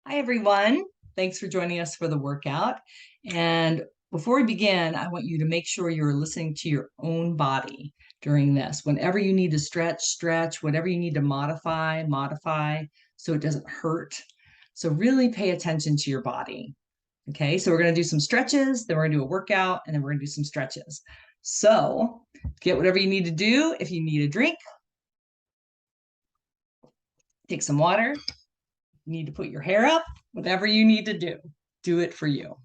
Hi, everyone. Thanks for joining us for the workout. And before we begin, I want you to make sure you're listening to your own body during this. Whenever you need to stretch, stretch. Whatever you need to modify, modify so it doesn't hurt. So really pay attention to your body. Okay, so we're going to do some stretches, then we're going to do a workout, and then we're going to do some stretches. So get whatever you need to do. If you need a drink, take some water. You need to put your hair up, whatever you need to do it for you.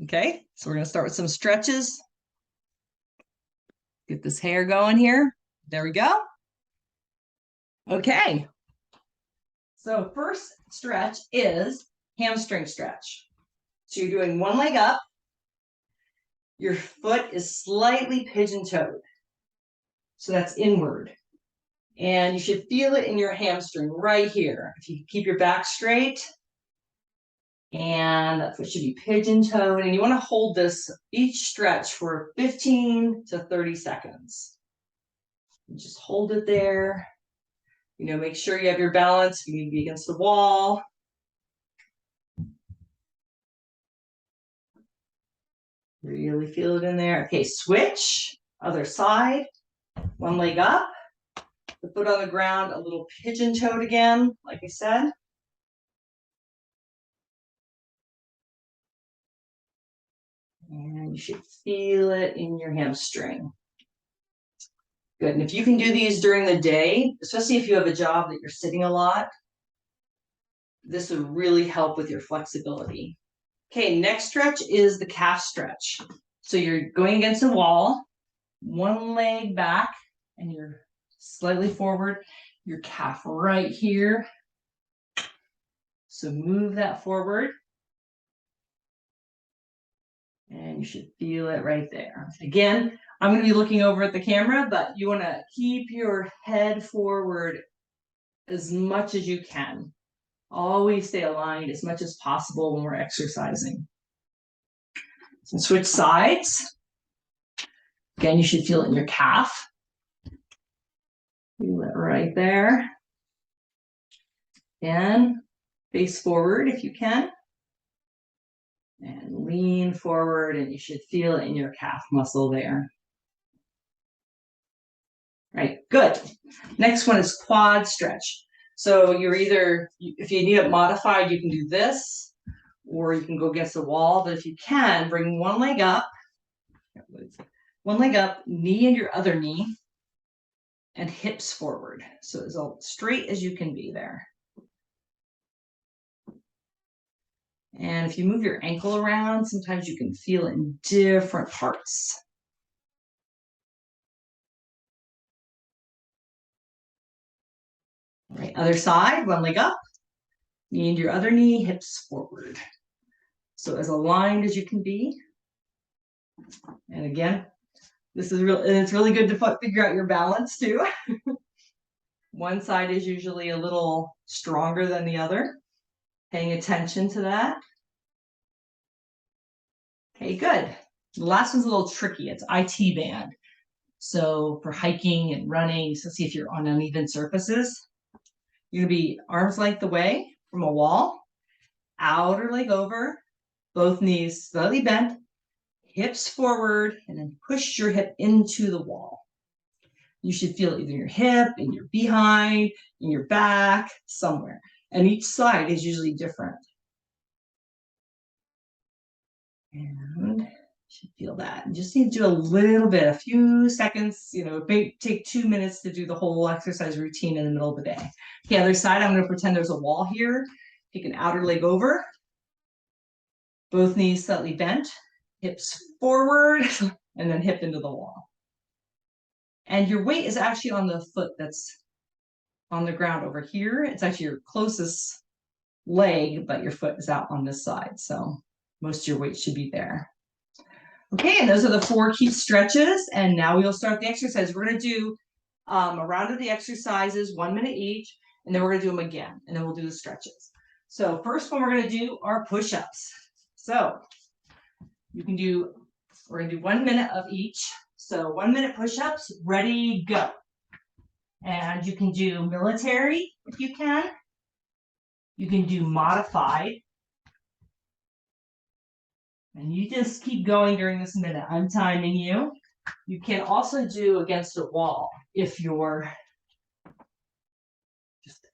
Okay, so we're going to start with some stretches. Get this hair going here. There we go. Okay, so first stretch is hamstring stretch. So you're doing one leg up. Your foot is slightly pigeon-toed. So that's inward. And you should feel it in your hamstring right here. If you keep your back straight, and that foot should be pigeon-toed. And you want to hold this each stretch for 15 to 30 seconds. And just hold it there. Make sure you have your balance. You need to be against the wall. Really feel it in there. Okay, switch. Other side. One leg up. The foot on the ground, a little pigeon-toed again, like I said. And you should feel it in your hamstring. Good. And if you can do these during the day, especially if you have a job that you're sitting a lot, this would really help with your flexibility. Okay, next stretch is the calf stretch. So you're going against the wall, one leg back, and you're slightly forward, your calf right here. So move that forward. And you should feel it right there. Again, I'm going to be looking over at the camera, but you want to keep your head forward as much as you can. Always stay aligned as much as possible when we're exercising. So switch sides. Again, you should feel it in your calf. Feel it right there. And face forward if you can. And lean forward, and you should feel it in your calf muscle there. Right, good. Next one is quad stretch. So you're either, if you need it modified, you can do this, or you can go against the wall. But if you can, bring one leg up, knee and your other knee, and hips forward. So as straight as you can be there. And if you move your ankle around, sometimes you can feel it in different parts. All right, other side, one leg up, knee and your other knee, hips forward. So as aligned as you can be. And again, this is real, and it's really good to figure out your balance too. One side is usually a little stronger than the other. Paying attention to that. Okay, good. The last one's a little tricky. It's IT band. So for hiking and running, so see if you're on uneven surfaces, you're gonna be arms length away from a wall, outer leg over, both knees slightly bent, hips forward, and then push your hip into the wall. You should feel it either in your hip, in your behind, in your back, somewhere. And each side is usually different. And you should feel that. You just need to do a little bit, a few seconds, it may take 2 minutes to do the whole exercise routine in the middle of the day. Okay, other side, I'm going to pretend there's a wall here. Take an outer leg over. Both knees slightly bent, hips forward, and then hip into the wall. And your weight is actually on the foot that's on the ground over here. It's actually your closest leg, but your foot is out on this side. So most of your weight should be there. Okay, and those are the 4 key stretches. And now we'll start the exercise. We're going to do a round of the exercises, 1 minute each, and then we're going to do them again, and then we'll do the stretches. So first one we're going to do are push-ups. So we're going to do 1 minute of each. So 1 minute push-ups, ready, go. And you can do military if you can. You can do modified. And you just keep going during this minute. I'm timing you. You can also do against a wall if you're just,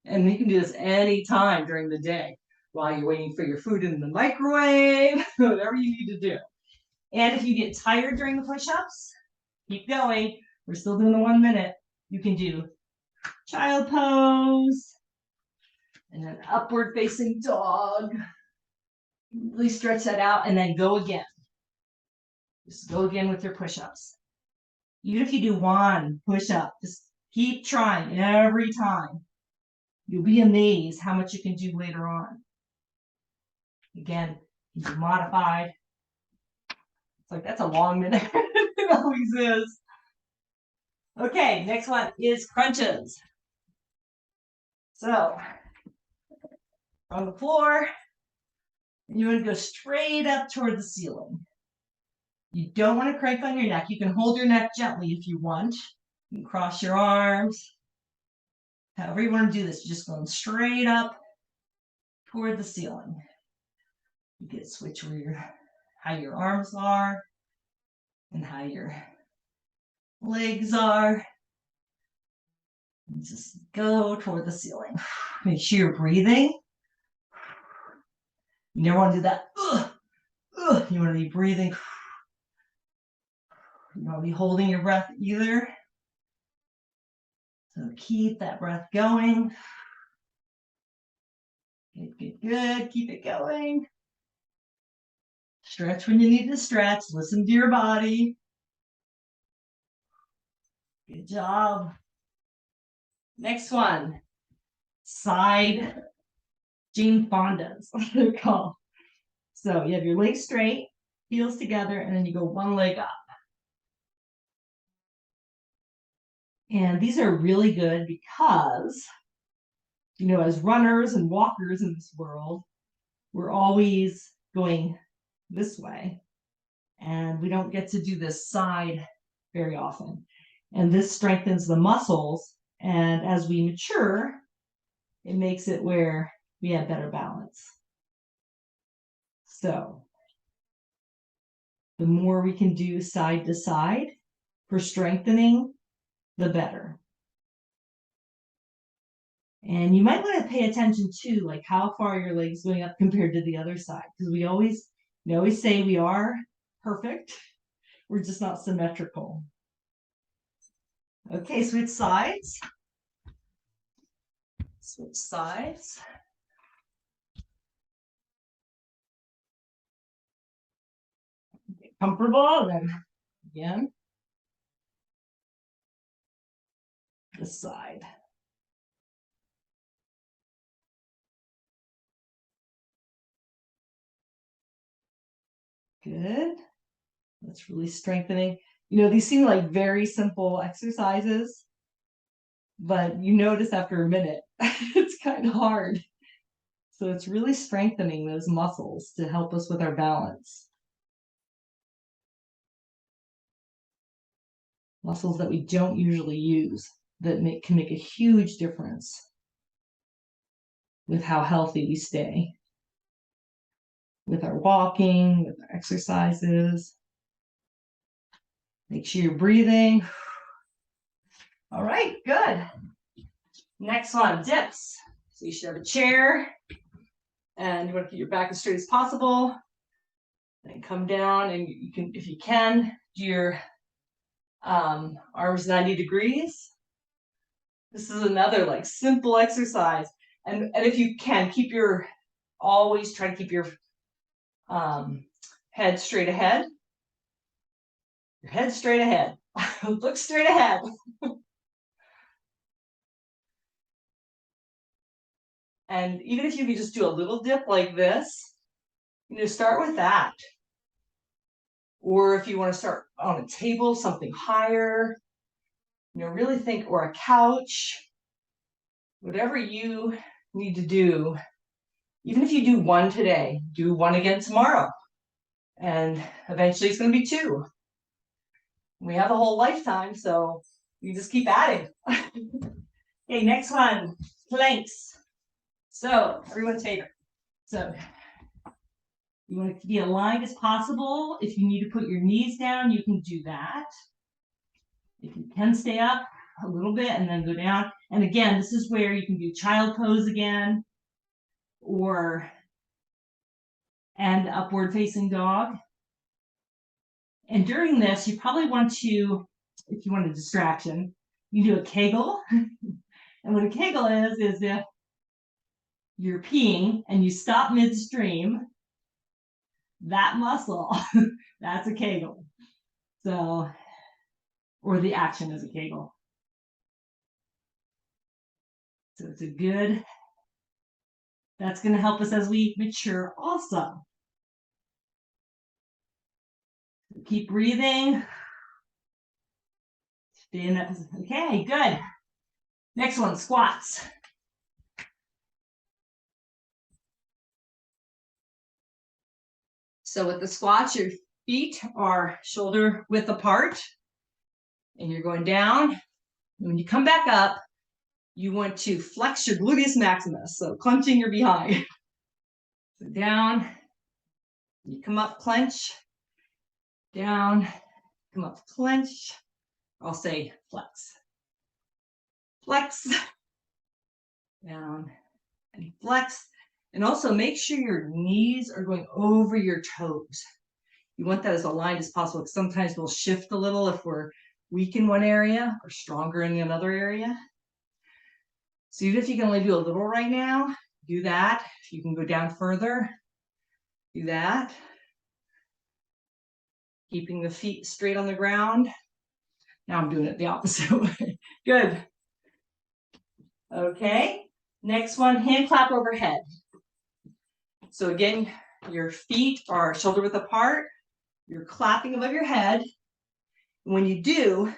and you can do this anytime during the day while you're waiting for your food in the microwave, whatever you need to do. And if you get tired during the push-ups, keep going. We're still doing the 1 minute. You can do child pose and then upward facing dog. Really stretch that out and then go again. Just go again with your push-ups. Even if you do one push-up, just keep trying every time. You'll be amazed how much you can do later on. Again, you can do modified. It's like, that's a long minute. It always is. Okay, next one is crunches. So, on the floor, you want to go straight up toward the ceiling. You don't want to crank on your neck. You can hold your neck gently if you want. You can cross your arms. However you want to do this, you're just going straight up toward the ceiling. You can switch where how your arms are and how your legs are. And just go toward the ceiling. Make sure you're breathing. You never want to do that. You want to be breathing. You don't want to be holding your breath either. So keep that breath going. Good, good, good. Keep it going. Stretch when you need to stretch. Listen to your body. Good job. Next one. Side Jane Fonda's, what they're called. So you have your legs straight, heels together, and then you go one leg up. And these are really good because, you know, as runners and walkers in this world, we're always going this way. And we don't get to do this side very often. And this strengthens the muscles. And as we mature, it makes it where we have better balance. So the more we can do side to side for strengthening, the better. And you might want to pay attention to like how far your legs going up compared to the other side, because we always say we are perfect. We're just not symmetrical. Okay, switch sides. Switch sides. Get comfortable, and then again, this side. Good. That's really strengthening. You know, these seem like very simple exercises, but you notice after a minute, it's kind of hard. So it's really strengthening those muscles to help us with our balance. Muscles that we don't usually use that can make a huge difference with how healthy we stay. With our walking, with our exercises. Make sure you're breathing. All right, good. Next one, dips. So you should have a chair and you want to keep your back as straight as possible. Then come down and you can, if you can, do your arms 90 degrees. This is another like simple exercise. And if you can, always try to keep your head straight ahead. Your head straight ahead. Look straight ahead. And even if you can just do a little dip like this, you know, start with that. Or if you want to start on a table, something higher, you know, really think, or a couch, whatever you need to do. Even if you do one today, do one again tomorrow. And eventually it's going to be two. We have a whole lifetime, so you just keep adding. Okay, next one, planks. So everyone's favorite. So you want to be aligned as possible. If you need to put your knees down, you can do that. If you can stay up a little bit and then go down. And again, this is where you can do child pose again, and upward facing dog. And during this, you probably want to, if you want a distraction, you do a Kegel. And what a Kegel is if you're peeing and you stop midstream, that muscle, that's a Kegel. So, or the action is a Kegel. So it's a good, that's going to help us as we mature also. Keep breathing. Stay in that position. Okay, good. Next one, squats. So with the squats, your feet are shoulder width apart, and you're going down. And when you come back up, you want to flex your gluteus maximus, so clenching your behind. So down, you come up, clench, down, come up, clench. I'll say flex. Flex, down, and flex. And also make sure your knees are going over your toes. You want that as aligned as possible, because sometimes we'll shift a little if we're weak in one area or stronger in another area. So even if you can only do a little right now, do that. If you can go down further, do that. Keeping the feet straight on the ground. Now I'm doing it the opposite way. Good. Okay. Next one, hand clap overhead. So again, your feet are shoulder width apart. You're clapping above your head. When you do,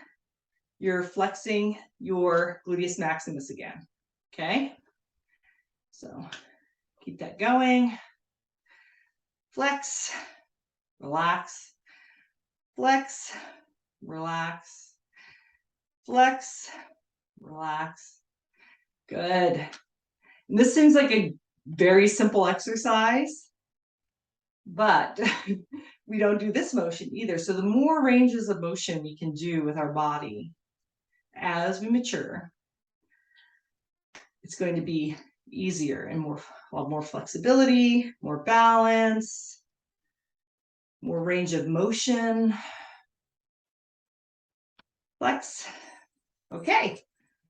you're flexing your gluteus maximus again. Okay. So keep that going. Flex, relax, flex, relax, flex, relax. Good. And this seems like a very simple exercise, but we don't do this motion either. So the more ranges of motion we can do with our body as we mature, it's going to be easier and more flexibility, more balance, more range of motion. Flex. Okay,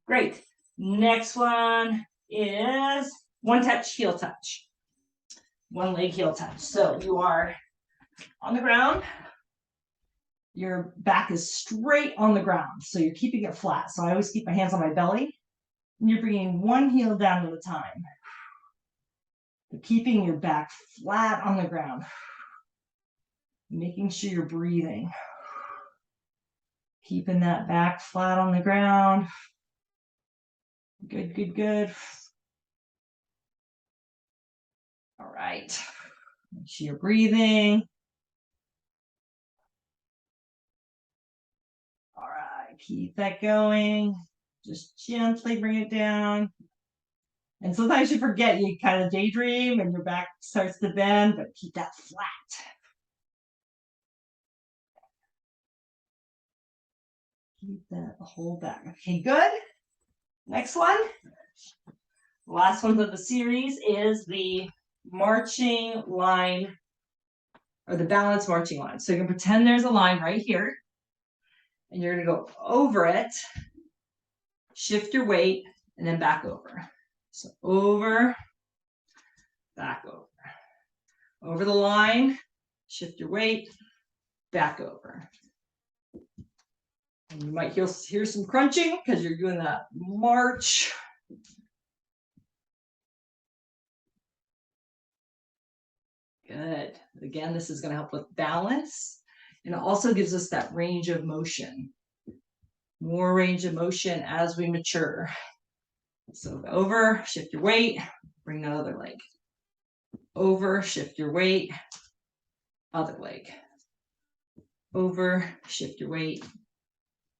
great. Next one is one touch, heel touch. One leg heel touch. So you are on the ground. Your back is straight on the ground. So you're keeping it flat. So I always keep my hands on my belly. And you're bringing one heel down at a time. You're keeping your back flat on the ground. Making sure you're breathing. Keeping that back flat on the ground. Good, good, good. All right. Make sure you're breathing. All right, keep that going. Just gently bring it down. And sometimes you forget, you kind of daydream and your back starts to bend, but keep that flat. Keep that whole back. Okay, good. Next one. The last one of the series is the marching line, or the balance marching line. So you can pretend there's a line right here, and you're going to go over it, shift your weight, and then back over. So over, back over. Over the line, shift your weight, back over. And you might hear some crunching because you're doing that march. Good. Again, this is going to help with balance. And it also gives us that range of motion. More range of motion as we mature. So over, shift your weight, bring that other leg. Over, shift your weight, other leg. Over, shift your weight,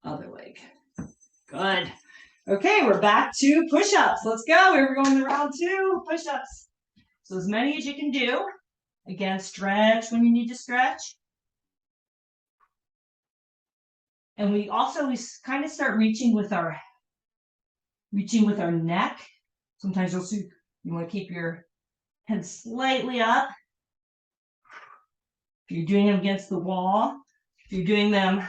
other leg. Good. Okay, we're back to push-ups. Let's go. We're going to round 2, push-ups. So as many as you can do. Again, stretch when you need to stretch. And we kind of start reaching with our neck. Sometimes you'll see you want to keep your head slightly up. If you're doing them against the wall, if you're doing them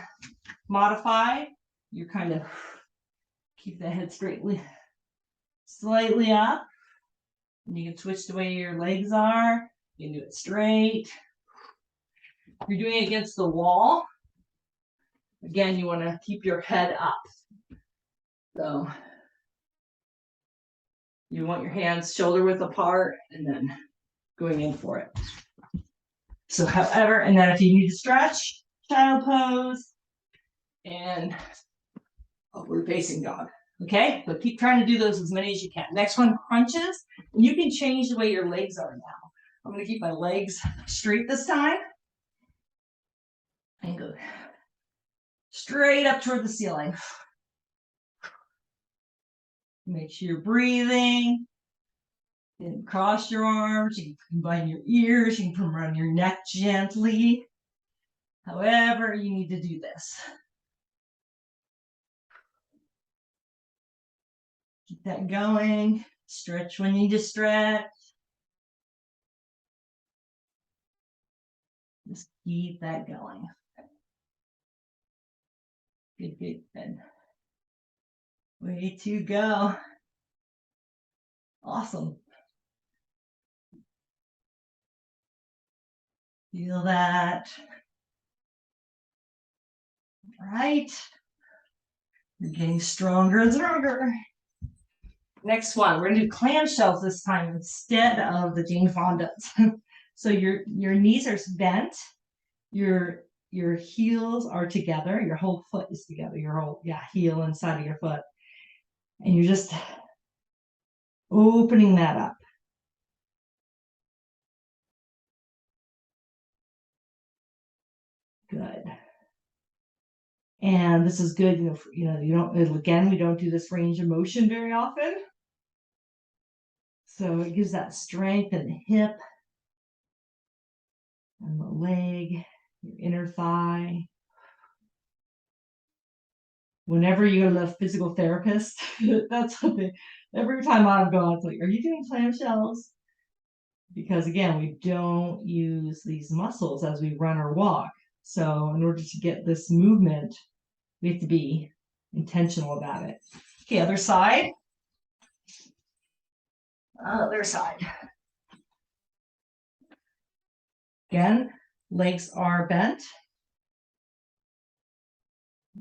modified, you kind of keep the head slightly up. And you can switch the way your legs are. You can do it straight. If you're doing it against the wall, again, you want to keep your head up. So you want your hands shoulder width apart and then going in for it. So however, and then if you need to stretch, child pose and upward facing dog. Okay, but keep trying to do those as many as you can. Next one, crunches. And you can change the way your legs are now. I'm going to keep my legs straight this time. And go straight up toward the ceiling. Make sure you're breathing. And cross your arms. You can combine your ears. You can come around your neck gently. However you need to do this. Keep that going. Stretch when you need to stretch. Just keep that going. Good, good, good. Way to go. Awesome. Feel that. All right. You're getting stronger and stronger. Next one, we're gonna do clamshells this time instead of the Jane Fondas. So your knees are bent, your heels are together, your whole foot is together, your whole heel inside of your foot. And you're just opening that up. Good. And this is good, you don't, again, we don't do this range of motion very often. So it gives that strength in the hip and the leg, your inner thigh. Whenever you go to the physical therapist, that's what every time I'm going, it's like, are you doing clamshells? Because again, we don't use these muscles as we run or walk. So in order to get this movement, we have to be intentional about it. Okay, other side. Other side. Again, legs are bent.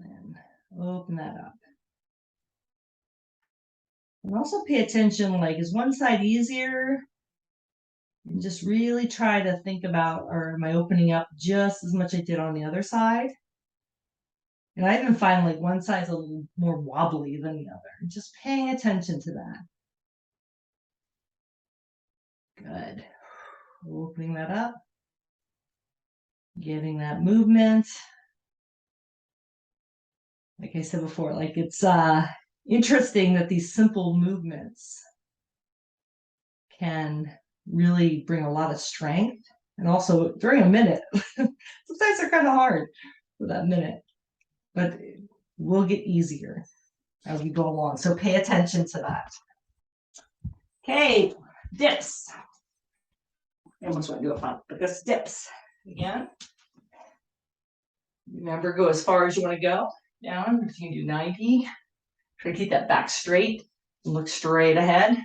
And open that up. And also pay attention, like, is one side easier? And just really try to think about, or am I opening up just as much as I did on the other side? And I even find like one side's a little more wobbly than the other. Just paying attention to that. Good. Opening that up. Getting that movement. Like I said before, like it's interesting that these simple movements can really bring a lot of strength. And also during a minute, sometimes they're kind of hard for that minute, but will get easier as we go along. So pay attention to that. Okay, dips. I almost want to do it fun, but this dips again. Remember, go as far as you want to go down. If you can do 90, try to keep that back straight and look straight ahead.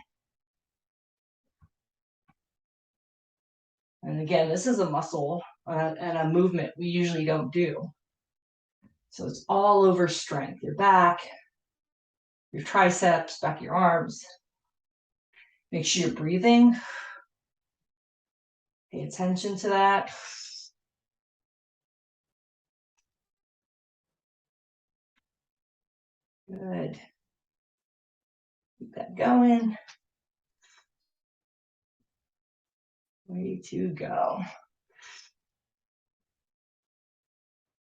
And again, this is a muscle and a movement we usually don't do. So it's all over strength. Your back, your triceps, back of your arms. Make sure you're breathing. Pay attention to that. Good. Keep that going. Way to go.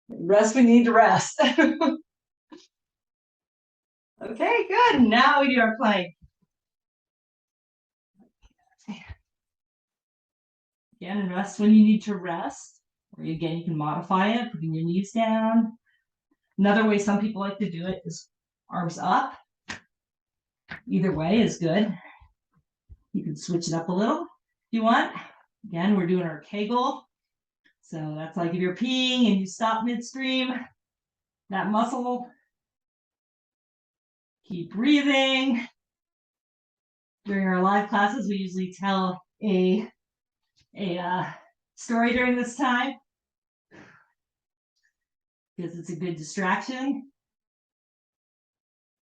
Rest, we need to rest. Okay, good. Now we do our plank. Again, rest when you need to rest. Or again, you can modify it, putting your knees down. Another way some people like to do it is arms up. Either way is good. You can switch it up a little if you want. Again, we're doing our Kegel. So that's like if you're peeing and you stop midstream, that muscle. Keep breathing. During our live classes, we usually tell a story during this time because it's a good distraction.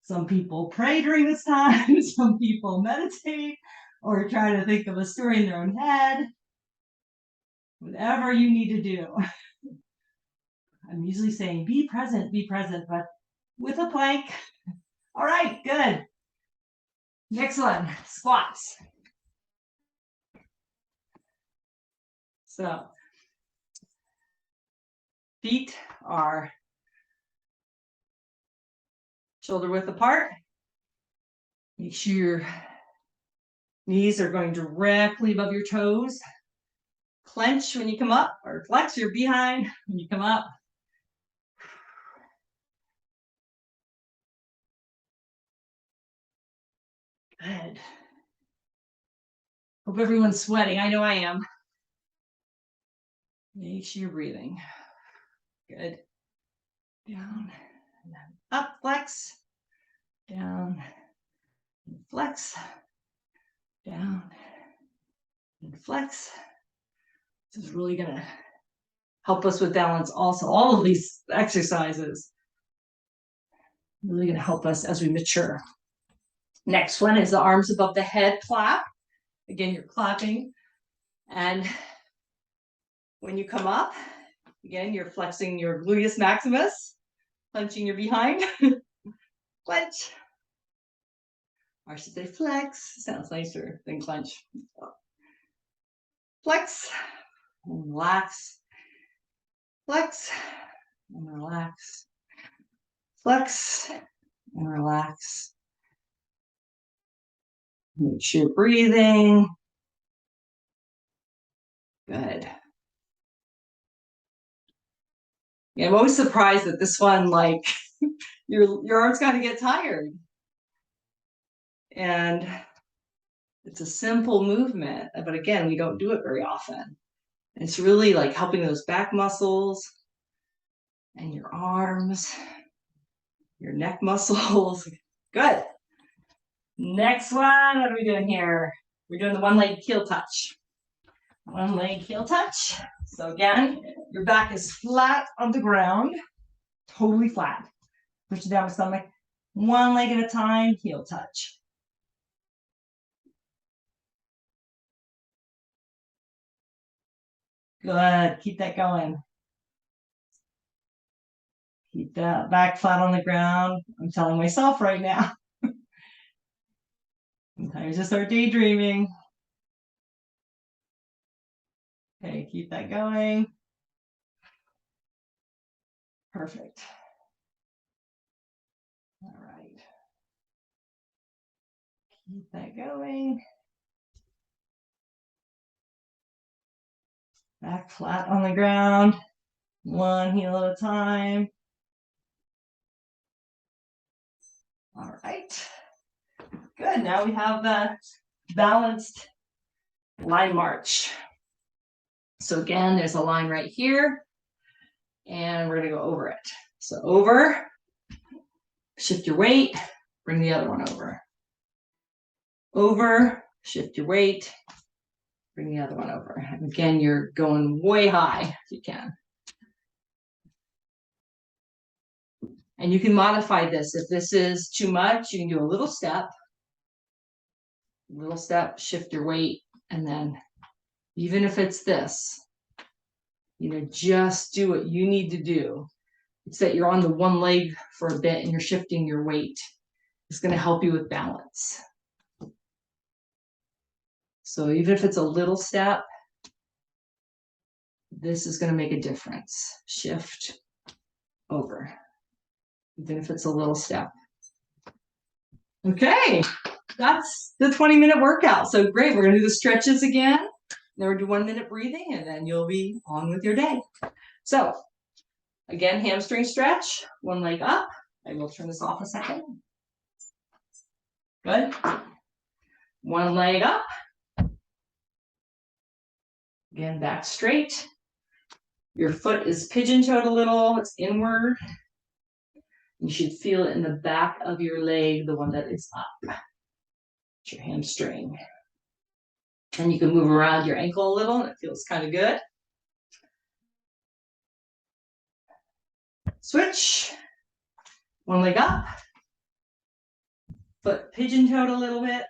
Some people pray during this time. Some people meditate or try to think of a story in their own head. Whatever you need to do. I'm usually saying be present, but with a plank. All right, good. Next one, squats. So feet are shoulder width apart. Make sure your knees are going directly above your toes. Clench when you come up, or flex your behind when you come up. Good. Hope everyone's sweating. I know I am. Make sure you're breathing. Good. Down, and then up, flex, down, and flex, down, and flex. This is really going to help us with balance also. All of these exercises really going to help us as we mature. Next one is the arms above the head clap. Again, you're clapping. And when you come up, again, you're flexing your gluteus maximus, clenching your behind. Clench. Or I should say flex. Sounds nicer than clench. Flex. And relax. Flex. And relax. Flex. And relax. Make sure you're breathing. Good. Yeah, I'm always surprised that this one, like, your arms got to get tired. And it's a simple movement, but again, we don't do it very often. And it's really like helping those back muscles and your arms, your neck muscles. Good. Next one, what are we doing here? We're doing the one leg heel touch. One leg heel touch. So again, your back is flat on the ground, totally flat. Push it down with stomach. One leg at a time, heel touch. Good. Keep that going. Keep that back flat on the ground. I'm telling myself right now. Sometimes just start daydreaming. Okay, keep that going. Perfect. All right. Keep that going. Back flat on the ground. One heel at a time. All right. Good. Now we have the balanced line march. So again, there's a line right here, and we're going to go over it. So over, shift your weight, bring the other one over. Over, shift your weight, bring the other one over. And again, you're going way high if you can. And you can modify this. If this is too much, you can do a little step, shift your weight, and then even if it's this, just do what you need to do. It's that you're on the one leg for a bit and you're shifting your weight. It's going to help you with balance. So even if it's a little step, this is going to make a difference. Shift over. Even if it's a little step. Okay, that's the 20-minute workout. So great, we're gonna do the stretches again. Then we'll do 1 minute breathing and then you'll be on with your day. So again, hamstring stretch, one leg up. I will turn this off a second. Good. One leg up. Again, back straight. Your foot is pigeon-toed a little, it's inward. You should feel it in the back of your leg, the one that is up. It's your hamstring. And you can move around your ankle a little, and it feels kind of good. Switch. One leg up. Foot pigeon-toed a little bit.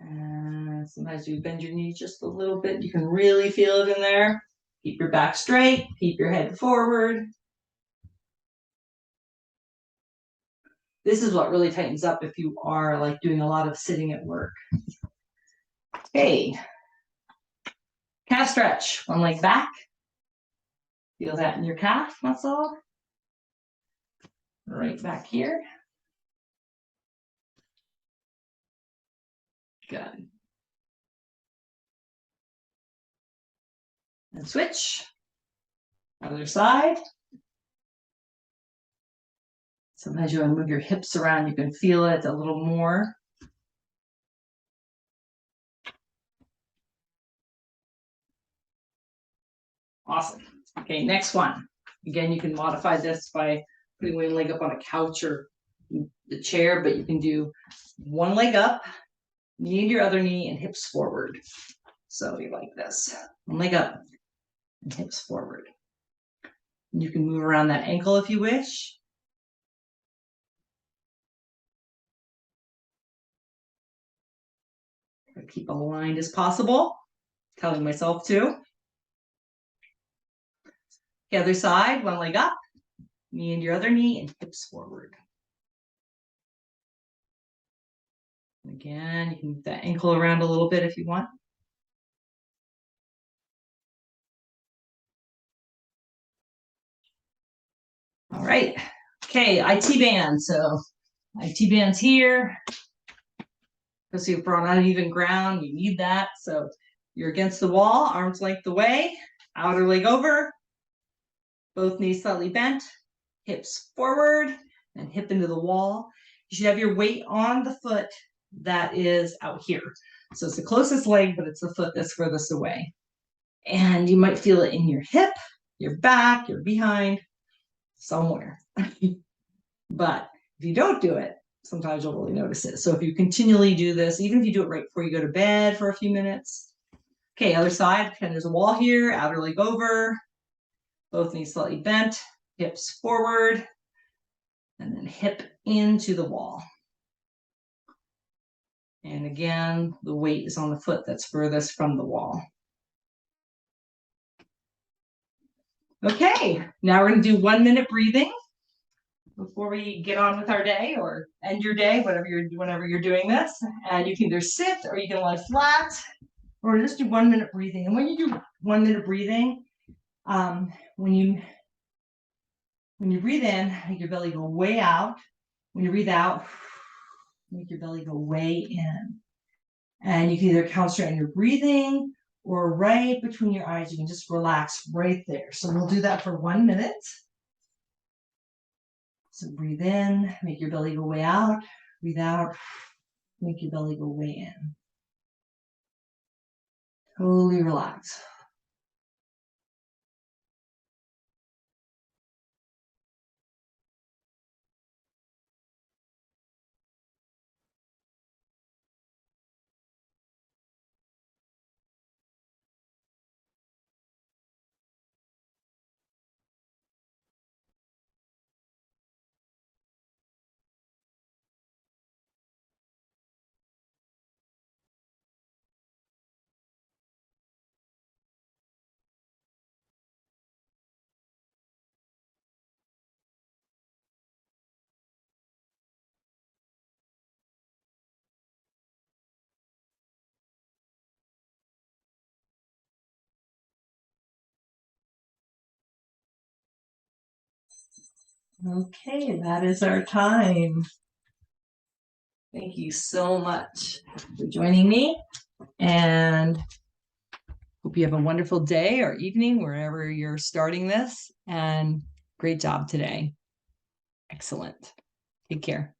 And sometimes you bend your knee just a little bit. You can really feel it in there. Keep your back straight. Keep your head forward. This is what really tightens up if you are like doing a lot of sitting at work. Okay. Calf stretch. One leg back. Feel that in your calf muscle. Right back here. Good. And switch. Other side. Sometimes you want to move your hips around. You can feel it a little more. Awesome. Okay, next one. Again, you can modify this by putting one leg up on a couch or the chair, but you can do one leg up, knee into your other knee, and hips forward. So you like this. One leg up and hips forward. And you can move around that ankle if you wish. Keep aligned as possible. Telling myself to. The other side, one leg up, knee into your other knee, and hips forward. Again, you can move that ankle around a little bit if you want. All right. Okay, IT band. So IT band's here. Especially if we're on uneven ground, you need that. So you're against the wall, arms length away, outer leg over, both knees slightly bent, hips forward, and hip into the wall. You should have your weight on the foot that is out here. So it's the closest leg, but it's the foot that's furthest away. And you might feel it in your hip, your back, your behind, somewhere. But if you don't do it, sometimes you'll really notice it. So if you continually do this, even if you do it right before you go to bed for a few minutes. Okay, other side, and there's a wall here, outer leg over, both knees slightly bent, hips forward, and then hip into the wall. And again, the weight is on the foot that's furthest from the wall. Okay, now we're gonna do 1 minute breathing before we get on with our day or end your day, whenever you're doing this. And you can either sit or you can lie flat or just do 1 minute breathing. And when you do 1 minute breathing, when you breathe in, make your belly go way out. When you breathe out, make your belly go way in. And you can either concentrate on your breathing or right between your eyes. You can just relax right there. So we'll do that for 1 minute. So breathe in, make your belly go way out. Breathe out, make your belly go way in. Totally relax. Okay, that is our time. Thank you so much for joining me, and hope you have a wonderful day or evening wherever you're starting this, and great job today. Excellent. Take care.